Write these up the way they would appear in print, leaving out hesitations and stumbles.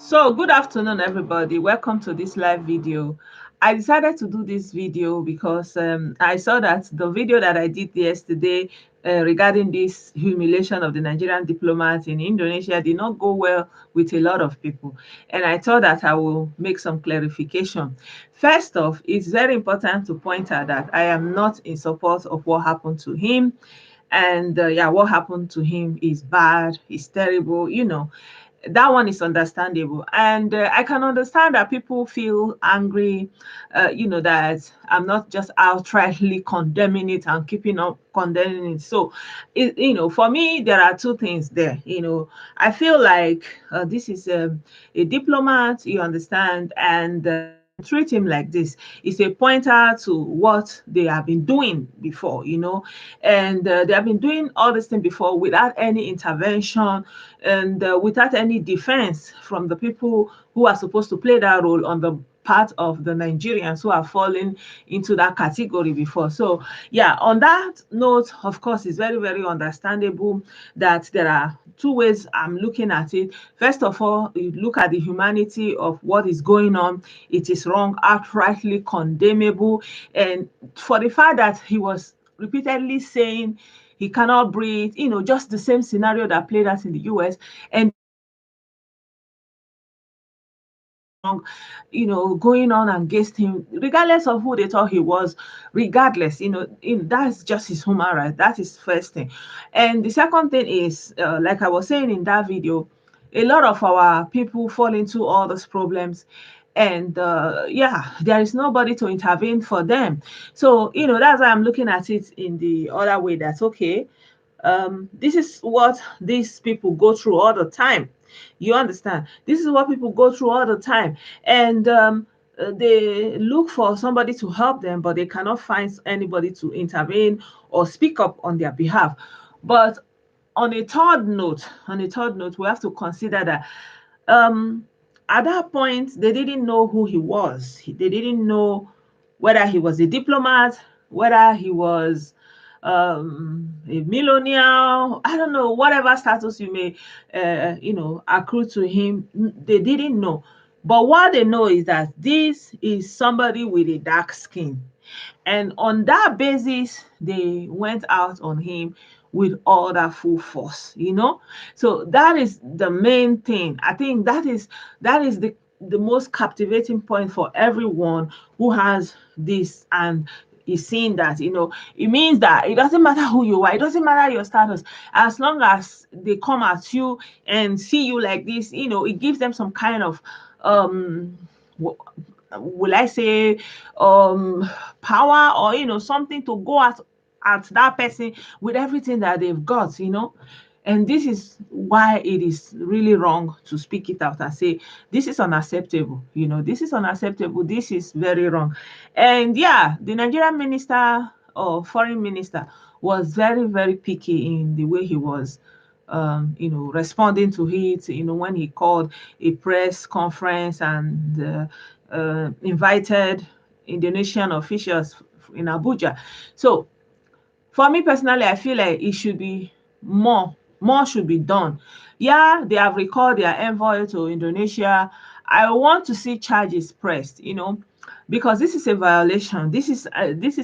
So, good afternoon, everybody. Welcome to this live video. I decided to do this video because I saw that the video that I did yesterday regarding this humiliation of the Nigerian diplomat in Indonesia did not go well with a lot of people. And I thought that I will make some clarification. First off, it's very important to point out that I am not in support of what happened to him. And yeah, what happened to him is bad, it's terrible, that one is understandable. And I can understand that people feel angry, that I'm not just outrightly condemning it and keeping on condemning it. So, for me, there are two things there. I feel like this is a diplomat, you understand, and treat him like this is a pointer to what they have been doing before, and they have been doing all this thing before without any intervention and without any defense from the people who are supposed to play that role on the part of the Nigerians who are falling into that category before. So, yeah, on that note, of course, it's very, very understandable that there are two ways I'm looking at it. First of all, you look at the humanity of what is going on. It is wrong, outrightly condemnable. And for the fact that he was repeatedly saying he cannot breathe, just the same scenario that played out in the US. And going on against him, regardless of who they thought he was, regardless, that's just his human right. That is first thing. And the second thing is, like I was saying in that video, a lot of our people fall into all these problems. And yeah, there is nobody to intervene for them. So, that's why I'm looking at it in the other way. That's okay. This is what these people go through all the time. You understand? This is what people go through all the time. And they look for somebody to help them, but they cannot find anybody to intervene or speak up on their behalf. But on a third note, we have to consider that um, at that point, they didn't know who he was. They didn't know whether he was a diplomat, whether he was a millionaire. I don't know, whatever status you may, accrue to him. They didn't know. But what they know is that this is somebody with a dark skin. And on that basis, they went out on him with all that full force. So that is the main thing. I think that is the most captivating point for everyone who has this and is seeing that, it means that it doesn't matter who you are, it doesn't matter your status, as long as they come at you and see you like this, it gives them some kind of um will I say power, or something to go at that person with everything that they've got. And this is why it is really wrong to speak it out and say this is unacceptable. This is unacceptable, this is very wrong. And yeah, the Nigerian minister or foreign minister was very, very picky in the way he was responding to it, when he called a press conference and invited Indonesian officials in Abuja. So for me personally, I feel like it should be more should be done. Yeah, they have recalled their envoy to Indonesia. I want to see charges pressed, because this is a violation. This is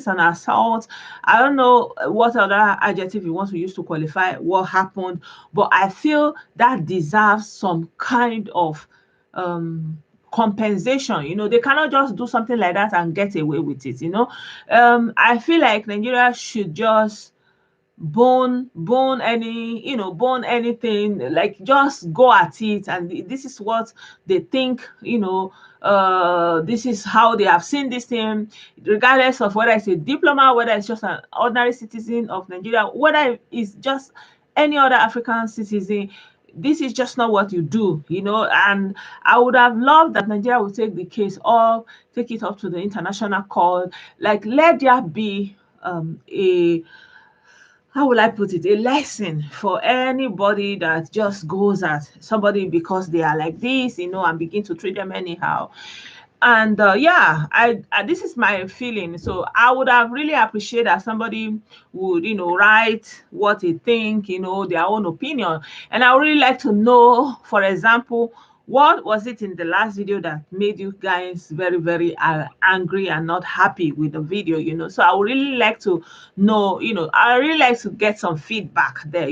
an assault. I don't know what other adjective you want to use to qualify what happened, but I feel that deserves some kind of compensation. They cannot just do something like that and get away with it. I feel like Nigeria should just bone anything, like just go at it. And this is what they think, this is how they have seen this thing, regardless of whether it's a diplomat, whether it's just an ordinary citizen of Nigeria, whether it's just any other African citizen. This is just not what you do. And I would have loved that Nigeria would take the case or take it up to the international court. Like, let there be a how will I put it, a lesson for anybody that just goes at somebody because they are like this, and begin to treat them anyhow. And yeah, I this is my feeling. So I would have really appreciated that somebody would, write what they think, their own opinion. And I would really like to know, for example, What was it in the last video that made you guys very, very angry and not happy with the video, So I would really like to know, I really like to get some feedback there,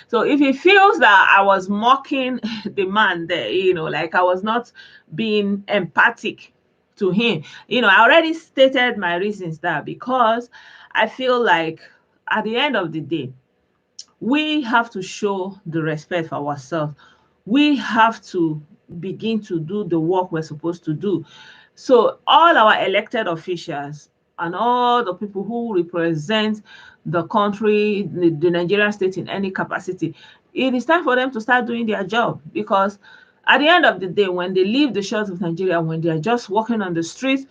So if he feels that I was mocking the man there, like I was not being empathic to him, I already stated my reasons there, because I feel like at the end of the day, we have to show the respect for ourselves. We have to begin to do the work we're supposed to do. So all our elected officials and all the people who represent the country, the Nigerian state in any capacity, it is time for them to start doing their job, because at the end of the day, when they leave the shores of Nigeria, when they are just walking on the streets,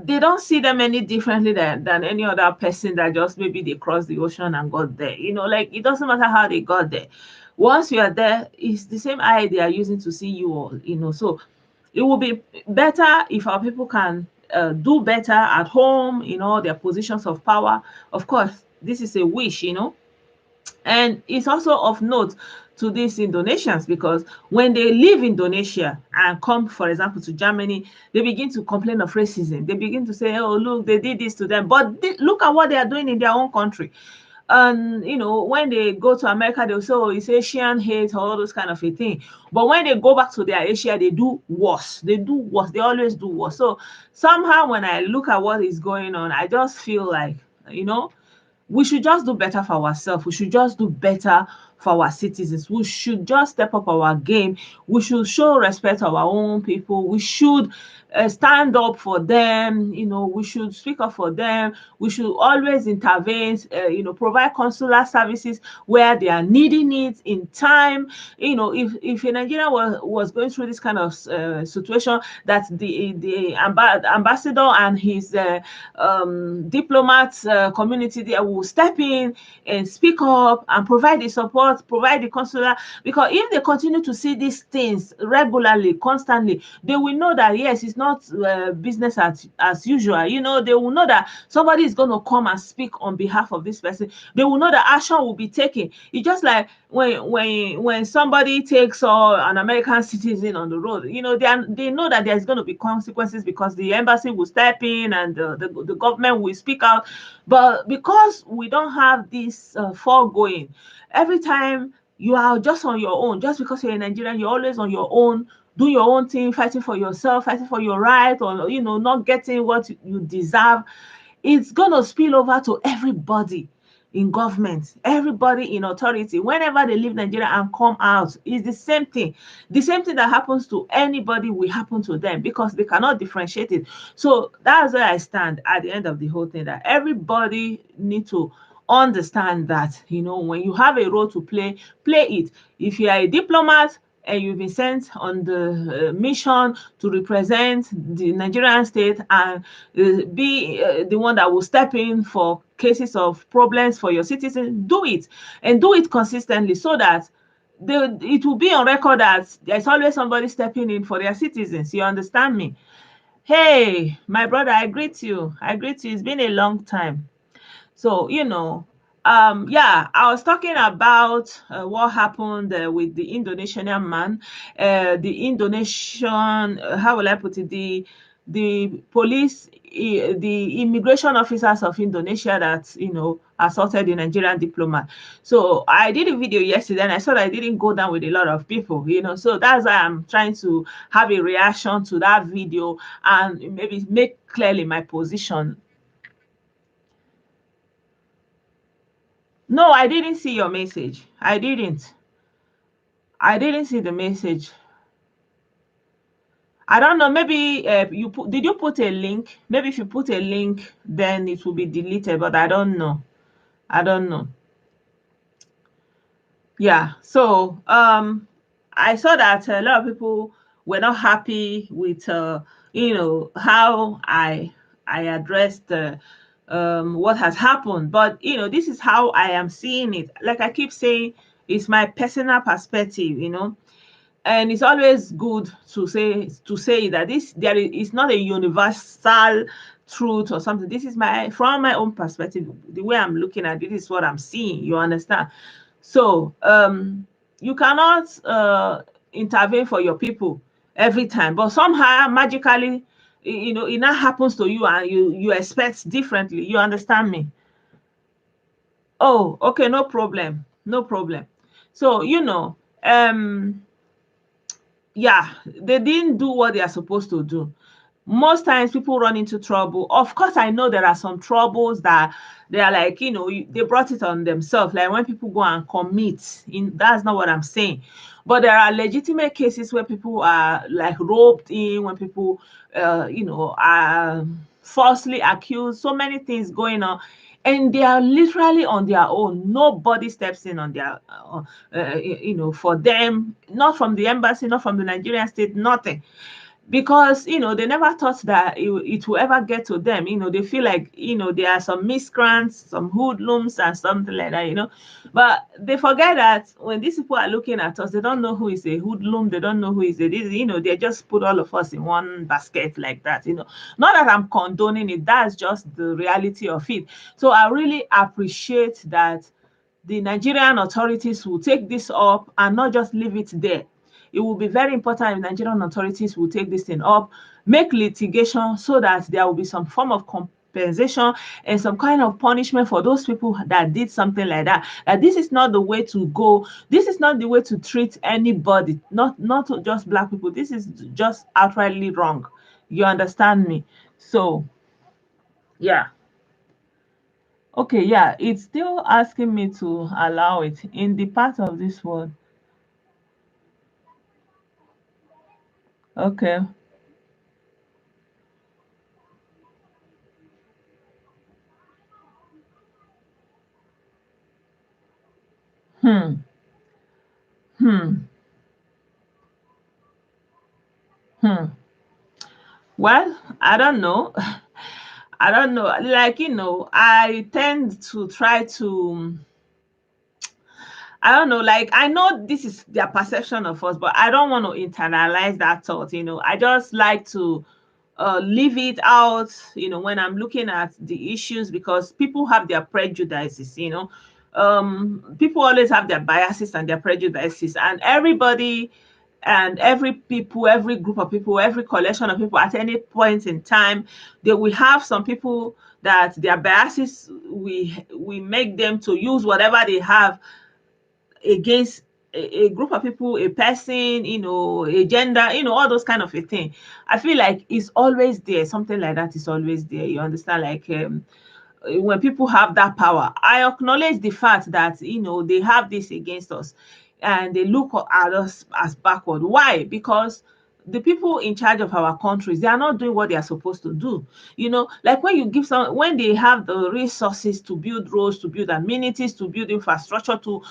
they don't see them any differently than any other person that just maybe they crossed the ocean and got there. Like it doesn't matter how they got there. Once you are there, it's the same eye they are using to see you all. So it will be better if our people can do better at home in all their positions of power. Of course, this is a wish. And it's also of note to these Indonesians, because when they leave Indonesia and come, for example, to Germany, they begin to complain of racism. They begin to say, oh, look, they did this to them. But look at what they are doing in their own country. And, when they go to America, they'll say, oh, it's Asian hate, all those kind of a thing. But when they go back to their Asia, they do worse. They do worse. They always do worse. So somehow when I look at what is going on, I just feel like, we should just do better for ourselves. We should just do better for our citizens. We should just step up our game. We should show respect to our own people. We should stand up for them. We should speak up for them. We should always intervene, provide consular services where they are needing it in time. If a Nigerian was going through this kind of situation, that the ambassador and his diplomat community there will step in and speak up and provide the support, provide the consular. Because if they continue to see these things regularly, constantly, they will know that yes, it's not business as usual. They will know that somebody is going to come and speak on behalf of this person. They will know that action will be taken. It's just like when somebody takes an American citizen on the road, they know that there's going to be consequences, because the embassy will step in and the government will speak out. But because we don't have this foregoing, every time you are just on your own, just because you're a Nigerian, you're always on your own, do your own thing, fighting for yourself, fighting for your right, or not getting what you deserve. It's gonna spill over to everybody in government, everybody in authority. Whenever they leave Nigeria and come out, it's the same thing. The same thing that happens to anybody will happen to them, because they cannot differentiate it. So that's where I stand at the end of the whole thing, that everybody need to understand that, when you have a role to play it. If you are a diplomat and you've been sent on the mission to represent the Nigerian state and be the one that will step in for cases of problems for your citizens, do it, and do it consistently, so that it will be on record that there's always somebody stepping in for their citizens. You understand me? Hey, my brother, I greet you. It's been a long time. So, yeah, I was talking about what happened with the Indonesian man, the Indonesian, how will I put it, the police, the immigration officers of Indonesia that, assaulted the Nigerian diplomat. So I did a video yesterday and I saw that I didn't go down with a lot of people, so that's why I'm trying to have a reaction to that video and maybe make clearly my position. No, I didn't see your message. I didn't. I didn't see the message. I don't know. Maybe did you put a link? Maybe if you put a link, then it will be deleted. But I don't know. I don't know. Yeah. So I saw that a lot of people were not happy with how I addressed what has happened. But this is how I am seeing it. Like I keep saying, it's my personal perspective. And it's always good to say that there is not a universal truth or something. This is from my own perspective, the way I'm looking at it, this is what I'm seeing. You understand? So you cannot intervene for your people every time, but somehow magically, it now happens to you, and you expect differently. You understand me? Oh, okay, no problem, no problem. So, yeah, they didn't do what they are supposed to do. Most times people run into trouble. Of course, I know there are some troubles that they are like, they brought it on themselves. Like when people go and commit, that's not what I'm saying. But there are legitimate cases where people are like roped in, when people, are falsely accused, so many things going on. And they are literally on their own. Nobody steps in on their, for them, not from the embassy, not from the Nigerian state, nothing, because they never thought that it will ever get to them. They feel like there are some miscreants, some hoodlums and something like that. But they forget that when these people are looking at us, they don't know who is a hoodlum, they don't know who is a this. They just put all of us in one basket like that. Not that I'm condoning it, that's just the reality of it. So I really appreciate that the Nigerian authorities will take this up and not just leave it there. It will be very important if Nigerian authorities will take this thing up, make litigation so that there will be some form of compensation and some kind of punishment for those people that did something like that. That this is not the way to go. This is not the way to treat anybody, not just black people. This is just outrightly wrong. You understand me? So, yeah. Okay, yeah, it's still asking me to allow it in the part of this word. Okay. Hmm. Hmm. Hmm. Well, I don't know. I don't know. Like, I tend to try to, I don't know, like, I know this is their perception of us, but I don't want to internalize that thought. I just like to leave it out, when I'm looking at the issues, because people have their prejudices. People always have their biases and their prejudices, and everybody and every people, every group of people, every collection of people at any point in time, they will have some people that their biases, we make them to use whatever they have against a group of people, a person, a gender, all those kind of a thing. I feel like it's always there. Something like that is always there. You understand? Like, when people have that power, I acknowledge the fact that they have this against us, and they look at us as backward. Why? Because the people in charge of our countries, they are not doing what they are supposed to do. Like when you give some, when they have the resources to build roads, to build amenities, to build infrastructure, to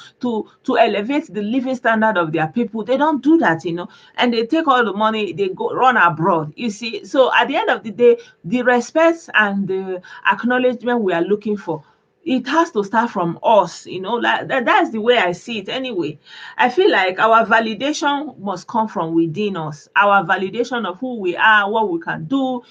elevate the living standard of their people, they don't do that. And they take all the money, they go run abroad. You see, so at the end of the day, the respect and the acknowledgement we are looking for, it has to start from us. Like that's the way I see it anyway. I feel like our validation must come from within us. Our validation of who we are, what we can do.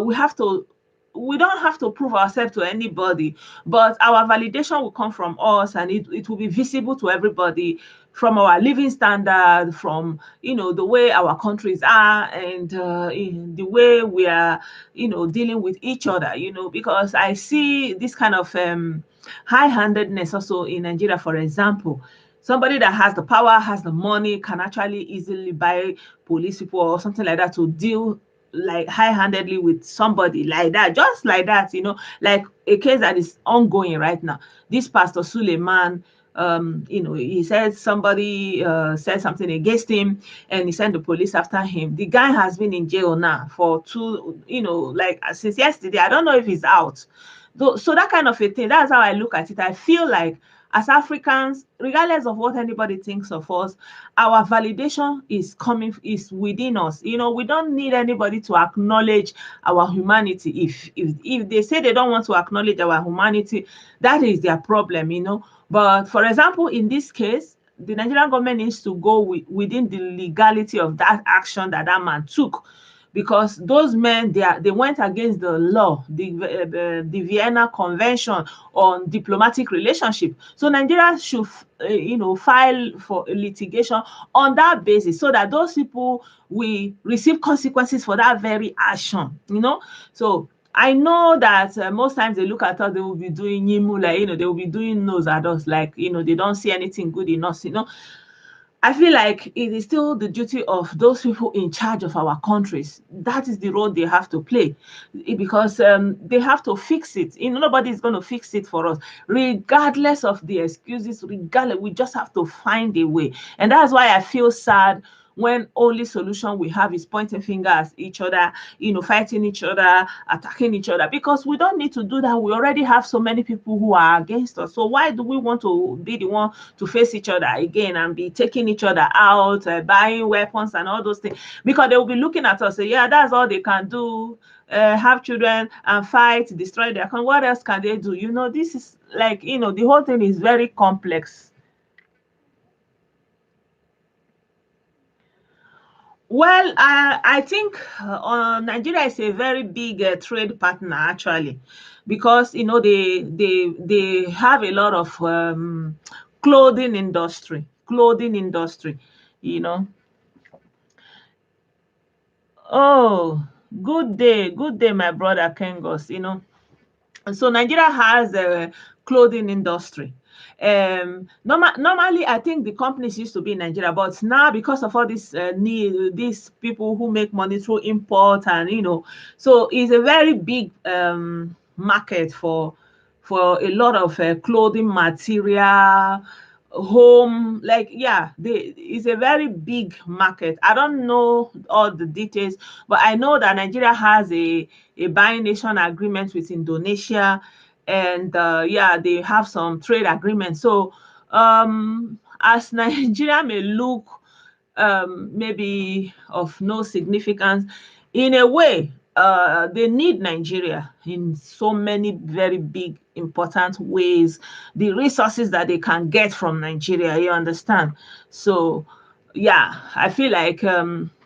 We have to, we don't have to prove ourselves to anybody, but our validation will come from us, and it will be visible to everybody, from our living standard, from the way our countries are, and in the way we are dealing with each other. Because I see this kind of high-handedness also in Nigeria. For example, somebody that has the power, has the money, can actually easily buy police people or something like that to deal like high-handedly with somebody like that, just like that. Like a case that is ongoing right now. This Pastor Suleiman, he said somebody said something against him, and he sent the police after him. The guy has been in jail now for like since yesterday. I don't know if he's out. So that kind of a thing, that's how I look at it. I feel like as Africans, regardless of what anybody thinks of us, our validation is within us. We don't need anybody to acknowledge our humanity. If they say they don't want to acknowledge our humanity, that is their problem. But for example, in this case, the Nigerian government needs to go within the legality of that action that man took. because those men, they went against the law, the Vienna Convention on diplomatic relationship. So Nigeria should file for litigation on that basis, so that those people will receive consequences for that very action. So I know that most times they look at us, they will be doing yimu, like, they will be doing nose at us, like, they don't see anything good in us. I feel like it is still the duty of those people in charge of our countries. That is the role they have to play, because they have to fix it. Nobody is going to fix it for us, regardless of the excuses. Regardless, we just have to find a way, and that's why I feel sad when only solution we have is pointing fingers at each other, fighting each other, attacking each other, because we don't need to do that. We already have so many people who are against us. So why do we want to be the one to face each other again and be taking each other out, buying weapons and all those things? Because they will be looking at us, say, yeah, that's all they can do. Have children and fight, destroy their country. What else can they do? This is like, the whole thing is very complex. Well, I think Nigeria is a very big trade partner, actually, because they have a lot of clothing industry. You know. Oh, good day, my brother Kengos. So Nigeria has a clothing industry. Normally, I think the companies used to be in Nigeria, but now because of all these people who make money through import, and so it's a very big market for a lot of clothing material, home, like, yeah, it's a very big market. I don't know all the details, but I know that Nigeria has a bi-nation agreement with Indonesia, and yeah, they have some trade agreements. So as Nigeria may look maybe of no significance, in a way, they need Nigeria in so many very big, important ways. The resources that they can get from Nigeria, you understand? So, yeah, I feel like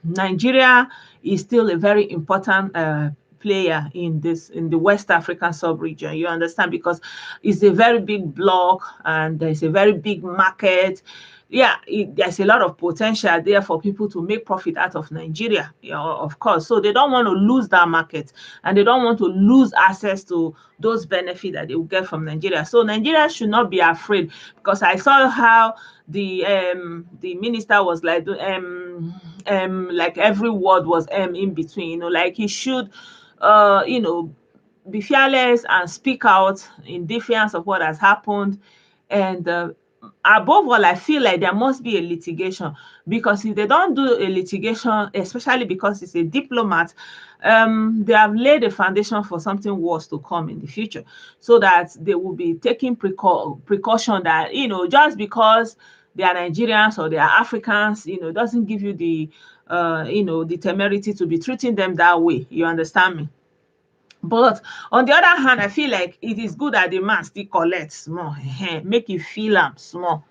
Nigeria is still a very important player in the West African sub-region. You understand? Because it's a very big block and there's a very big market. Yeah, there's a lot of potential there for people to make profit out of Nigeria, of course. So they don't want to lose that market, and they don't want to lose access to those benefits that they will get from Nigeria. So Nigeria should not be afraid, because I saw how the minister was like every word was in between, like he should be fearless and speak out in defense of what has happened. And above all, I feel like there must be a litigation, because if they don't do a litigation, especially because it's a diplomat, they have laid a foundation for something worse to come in the future, so that they will be taking precaution that, just because they are Nigerians or they are Africans, doesn't give you the temerity to be treating them that way. You understand me? But on the other hand, I feel like it is good that the man still collect small, make you feel am small.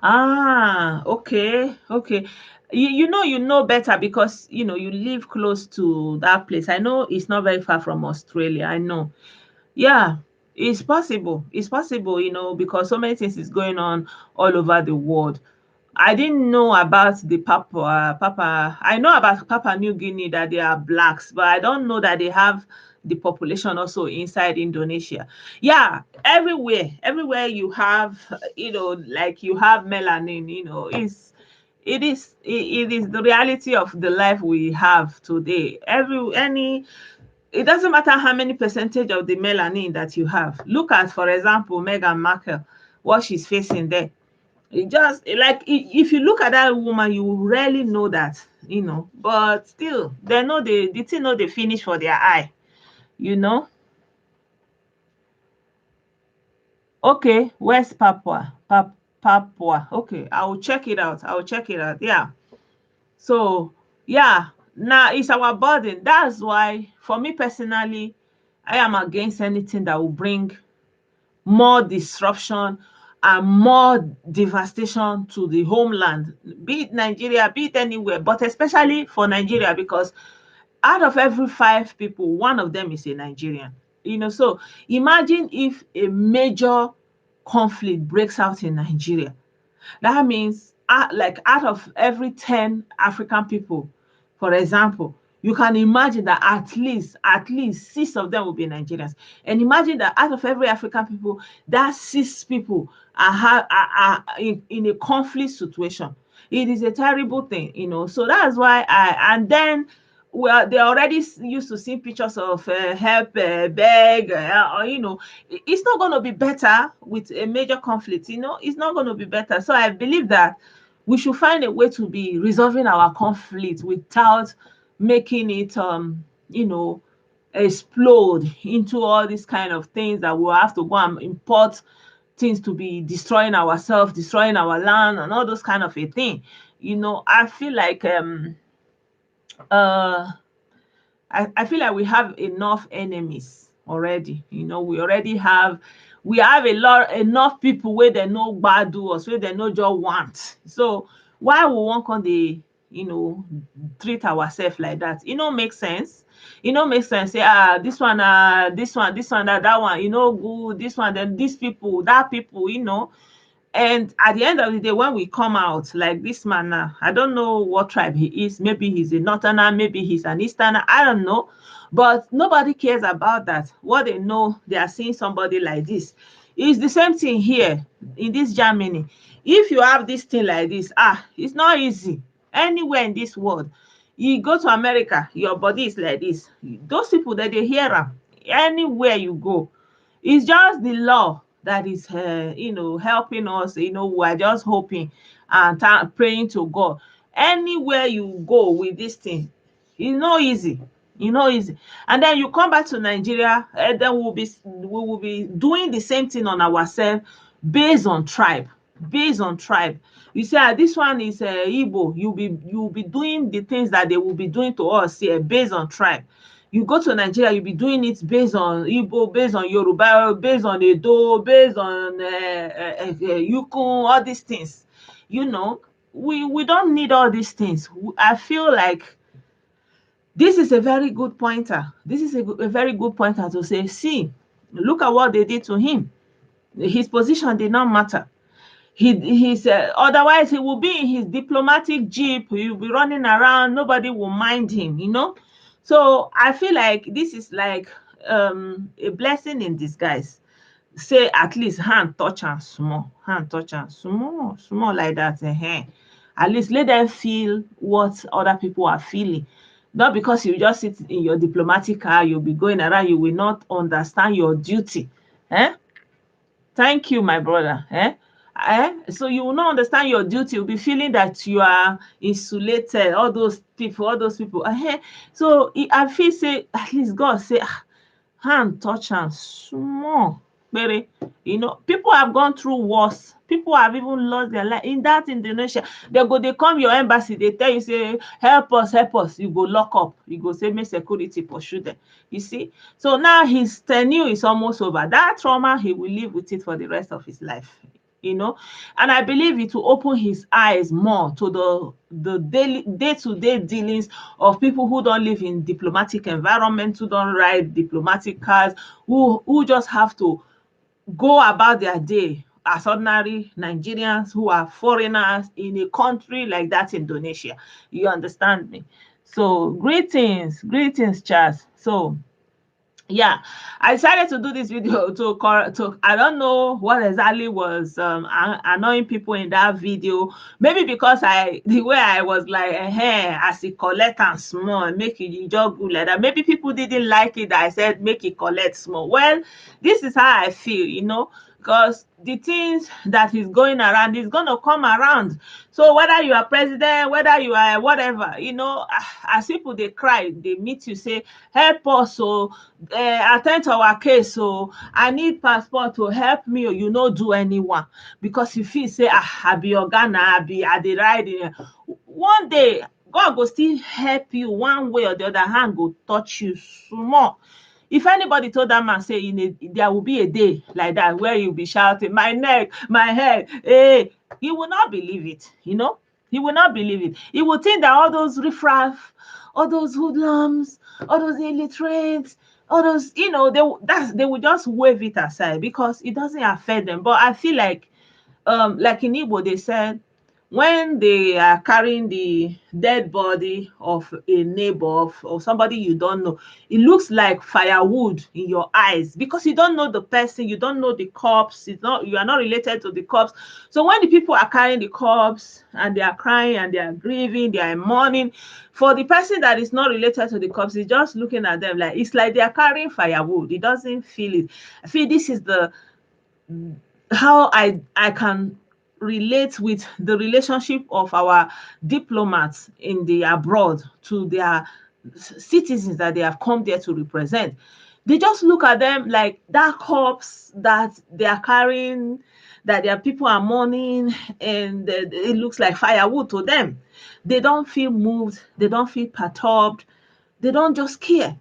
Ah, okay, okay. You know better, because you live close to that place. I know it's not very far from Australia. I know. Yeah, it's possible. It's possible, because so many things is going on all over the world. I didn't know about the Papa. I know about Papua New Guinea, that they are blacks, but I don't know that they have the population also inside Indonesia. Yeah, everywhere you have, like you have melanin, it is the reality of the life we have today. It doesn't matter how many percentage of the melanin that you have. Look at, for example, Meghan Markle, what she's facing there. It just like, if you look at that woman, you will rarely know that, but still, they know the thing know they finish for their eye, you know. Okay, where's Papua? Papua. Okay, I will check it out. I will check it out. Yeah. So, yeah, Now it's our burden. That's why, for me personally, I am against anything that will bring more disruption and more devastation to the homeland, be it Nigeria, be it anywhere, but especially for Nigeria, because out of every 5 people, one of them is a Nigerian. So imagine if a major conflict breaks out in Nigeria. That means, like, out of every 10 African people, for example, you can imagine that at least 6 of them will be Nigerians. And imagine that out of every African people, that 6 people are in a conflict situation. It is a terrible thing. So that's why and then, well, they already used to see pictures of help, beg, or it's not going to be better with a major conflict. It's not going to be better. So I believe that we should find a way to be resolving our conflict without making it you know explode into all these kind of things that we'll have to go and import things to be destroying ourselves, destroying our land, and all those kind of a thing. I feel like uh I feel like we have enough enemies already. We have a lot enough people where they know bad do us, where they know just want. So why we wan come dey treat ourselves like that? E no make sense. E no make sense. Say, this one, this one, that one, good. This one, then these people, that people. And at the end of the day, when we come out, like this man now, I don't know what tribe he is. Maybe he's a northerner, maybe he's an easterner. I don't know. But nobody cares about that. What they know, they are seeing somebody like this. It's the same thing here in this Germany. If you have this thing like this, it's not easy. Anywhere in this world, you go to America, your body is like this. Those people that they hear them anywhere you go. It's just the law that is, helping us. We are just hoping and praying to God. Anywhere you go with this thing, it's not easy. Easy. And then you come back to Nigeria, and then we will be doing the same thing on ourselves based on tribe. Based on tribe. You say, this one is Igbo. You'll be doing the things that they will be doing to us here based on tribe. You go to Nigeria, you'll be doing it based on Igbo, based on Yoruba, based on Edo, based on Yukun, all these things. We don't need all these things. I feel like this is a very good pointer. This is a very good pointer to say, see, look at what they did to him. His position did not matter. He's otherwise he will be in his diplomatic jeep. He'll be running around. Nobody will mind him. So I feel like this is like a blessing in disguise. Say, at least hand touch am small, small like that. At least let them feel what other people are feeling. Not because you just sit in your diplomatic car, you'll be going around, you will not understand your duty. Thank you, my brother. So you will not understand your duty. You'll be feeling that you are insulated. All those people. So I feel say, at least God say, hand touch am small. Kpere. People have gone through worse. People have even lost their life in that Indonesia. They come your embassy, they tell you, say, help us, help us. You go lock up. You go say, make security pursue them. You see? So now his tenure is almost over. That trauma, he will live with it for the rest of his life. And I believe it will open his eyes more to the daily day-to-day dealings of people who don't live in diplomatic environment, who don't ride diplomatic cars, who just have to go about their day as ordinary Nigerians who are foreigners in a country like that, Indonesia. You understand me? So greetings, Charles. So yeah, I decided to do this video to I don't know what exactly was annoying people in that video. Maybe because the way I was like, as it collect and small, make it just good like that. Maybe people didn't like it that I said make it collect small. Well, this is how I feel, because the things that is going around is going to come around. So whether you are president, whether you are whatever, as people they cry, they meet you, say, help us, so attend to our case, so I need passport to help me, or do anyone, because you feel say, I be Ghana, I dey ride. One day God go still help you one way or the other. Hand go touch you small. If anybody told that man, say, there will be a day like that where you'll be shouting, my neck, my head, hey, he will not believe it, He will not believe it. He will think that all those riffraff, all those hoodlums, all those illiterates, all those, they will just wave it aside because it doesn't affect them. But I feel like in Igbo, they said when they are carrying the dead body of a neighbor or somebody you don't know, it looks like firewood in your eyes because you don't know the person, you don't know the corpse, you are not related to the corpse. So when the people are carrying the corpse and they are crying and they are grieving, they are mourning, for the person that is not related to the corpse, is just looking at them like it's like they are carrying firewood. It doesn't feel it. I feel this is the how I can relate with the relationship of our diplomats in the abroad to their citizens that they have come there to represent. They just look at them like that corpse that they are carrying, that their people are mourning, and it looks like firewood to them. They don't feel moved, they don't feel perturbed, they don't just care.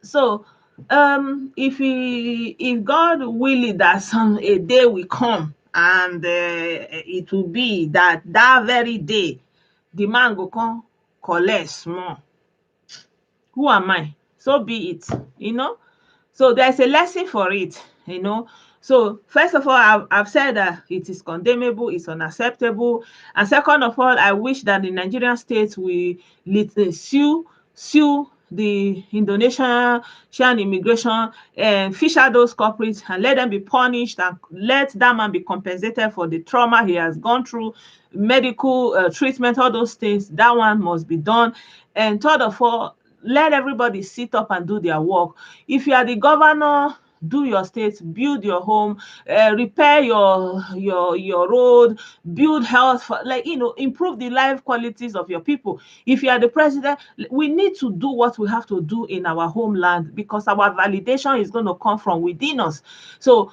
So if God willing that a day will come and it will be that very day the man go come collect small, who am I? So be it. So there's a lesson for it. So first of all, I've said that it is condemnable, it's unacceptable. And second of all, I wish that the Nigerian state will sue the Indonesian immigration and fish out those culprits and let them be punished and let that man be compensated for the trauma he has gone through, medical treatment, all those things. That one must be done. And third of all, let everybody sit up and do their work. If you are the governor, do your state, build your home, repair your road, build health, improve the life qualities of your people. If you are the president, we need to do what we have to do in our homeland because our validation is going to come from within us. So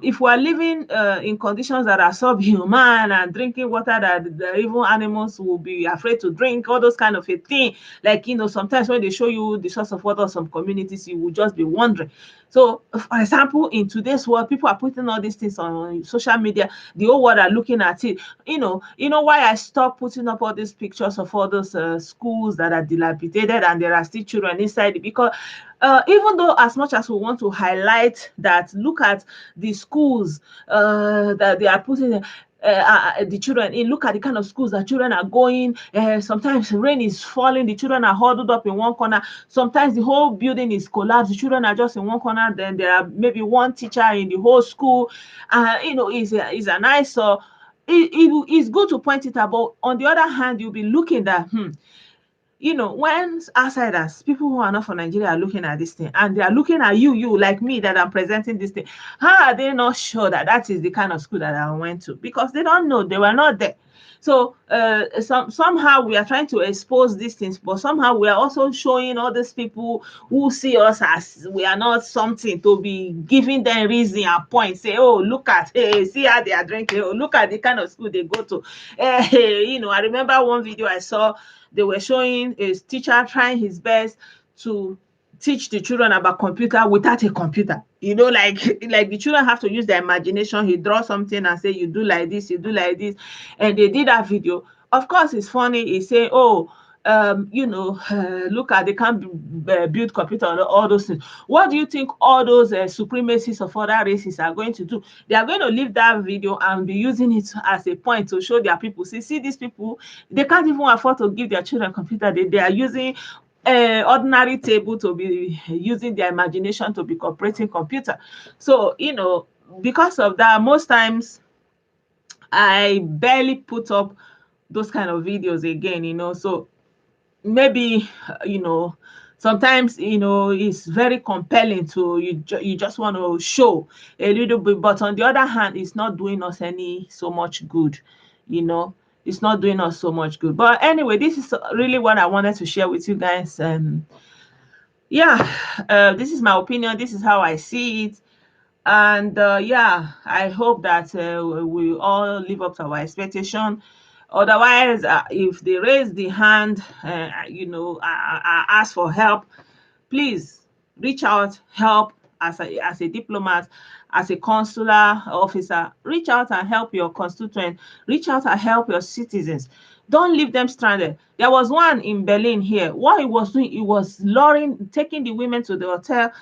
if we are living in conditions that are subhuman and drinking water that even animals will be afraid to drink, all those kind of a thing, like sometimes when they show you the source of water of some communities, you will just be wondering. So, for example, in today's world, people are putting all these things on social media. The whole world are looking at it. You know why I stopped putting up all these pictures of all those schools that are dilapidated and there are still children inside it? Because even though as much as we want to highlight that, look at the schools that they are putting the children in, look at the kind of schools that children are going. Sometimes rain is falling, the children are huddled up in one corner. Sometimes the whole building is collapsed, the children are just in one corner. Then there are maybe one teacher in the whole school. Is a nice. So it's good to point it out. But on the other hand, you'll be looking at when outsiders, people who are not from Nigeria, are looking at this thing and they are looking at you like me that I'm presenting this thing, how are they not sure that that is the kind of school that I went to? Because they don't know, they were not there. So somehow we are trying to expose these things, but somehow we are also showing all these people who see us as we are not something to be giving them reason and point. Say, oh, look at, hey, see how they are drinking. Oh, look at the kind of school they go to. I remember one video I saw. They were showing a teacher trying his best to teach the children about computer without a computer. Like the children have to use their imagination. He draws something and say, you do like this, you do like this. And they did that video. Of course, it's funny. He say, oh, look at, they can't build computer and all those things. What do you think all those supremacists of other races are going to do? They are going to leave that video and be using it as a point to show their people. See these people, they can't even afford to give their children computer. They are using ordinary table to be using their imagination to be operating computer. So, because of that, most times I barely put up those kind of videos again. So maybe sometimes it's very compelling to you just want to show a little bit, but on the other hand, it's not doing us any so much good. It's not doing us so much good. But anyway, this is really what I wanted to share with you guys. This is my opinion, this is how I see it. And I hope that we all live up to our expectation. Otherwise, if they raise the hand, ask for help, please reach out, help as a diplomat, as a consular officer. Reach out and help your constituent. Reach out and help your citizens. Don't leave them stranded. There was one in Berlin here. What he was doing, he was luring, taking the women to the hotel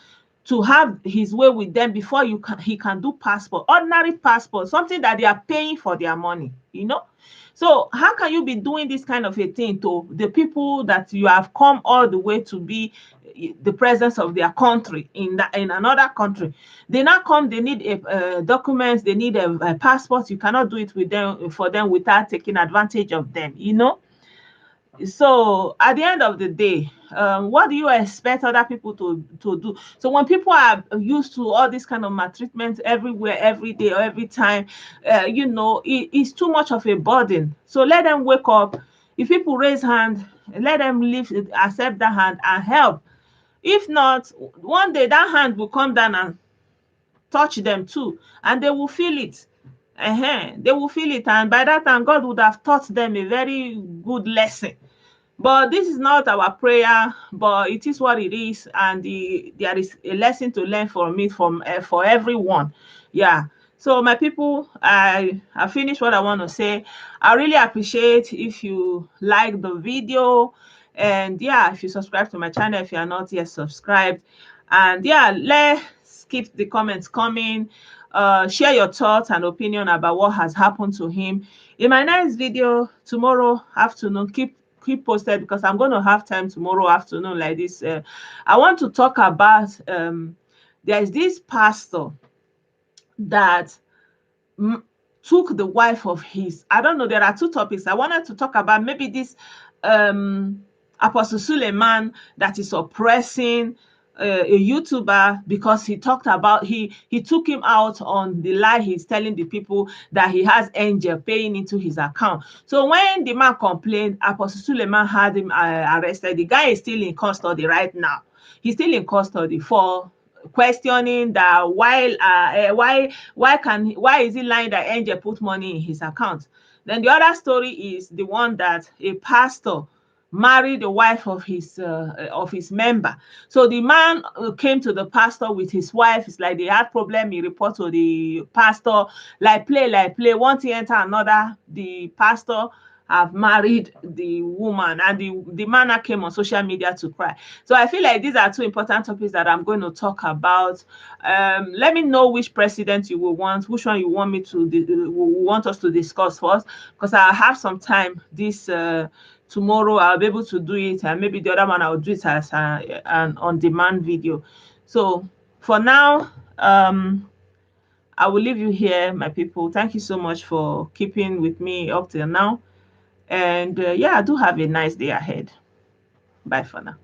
to have his way with them before he can do passport, ordinary passport, something that they are paying for their money. So how can you be doing this kind of a thing to the people that you have come all the way to be the presence of their country in another country? They now come, they need a documents, they need a passport. You cannot do it with them for them without taking advantage of them. So at the end of the day, what do you expect other people to do? So when people are used to all this kind of maltreatment everywhere, every day or every time, it's too much of a burden. So let them wake up. If people raise hand, let them accept that hand and help. If not, one day that hand will come down and touch them too, and they will feel it. They will feel it, and by that time God would have taught them a very good lesson. But this is not our prayer, but it is what it is, and there is a lesson to learn from it for everyone. Yeah. So my people, I finished what I want to say. I really appreciate if you like the video, and yeah, if you subscribe to my channel if you are not yet subscribed, and yeah, let's keep the comments coming. Share your thoughts and opinion about what has happened to him. In my next video tomorrow afternoon, keep posted, because I'm going to have time tomorrow afternoon like this. I want to talk about there is this pastor that took the wife of his. I don't know, there are two topics I wanted to talk about. Maybe this Apostle Suleiman that is oppressing a YouTuber, because he talked about he took him out on the lie he's telling the people that he has angel paying into his account. So when the man complained, Apostle Suleiman had him arrested. The guy is still in custody right now. He's still in custody for questioning that why is he lying that angel put money in his account. Then the other story is the one that a pastor married the wife of his member. So the man came to the pastor with his wife. It's like they had problem. He report to the pastor, like play. Once he enter another, the pastor have married the woman, and the man now came on social media to cry. So I feel like these are two important topics that I'm going to talk about. Let me know which president you will want, which one you want me to want us to discuss first, because I have some time this tomorrow. I'll be able to do it, and maybe the other one I'll do it as an on-demand video. So for now, I will leave you here, my people. Thank you so much for keeping with me up till now. And yeah, do have a nice day ahead. Bye for now.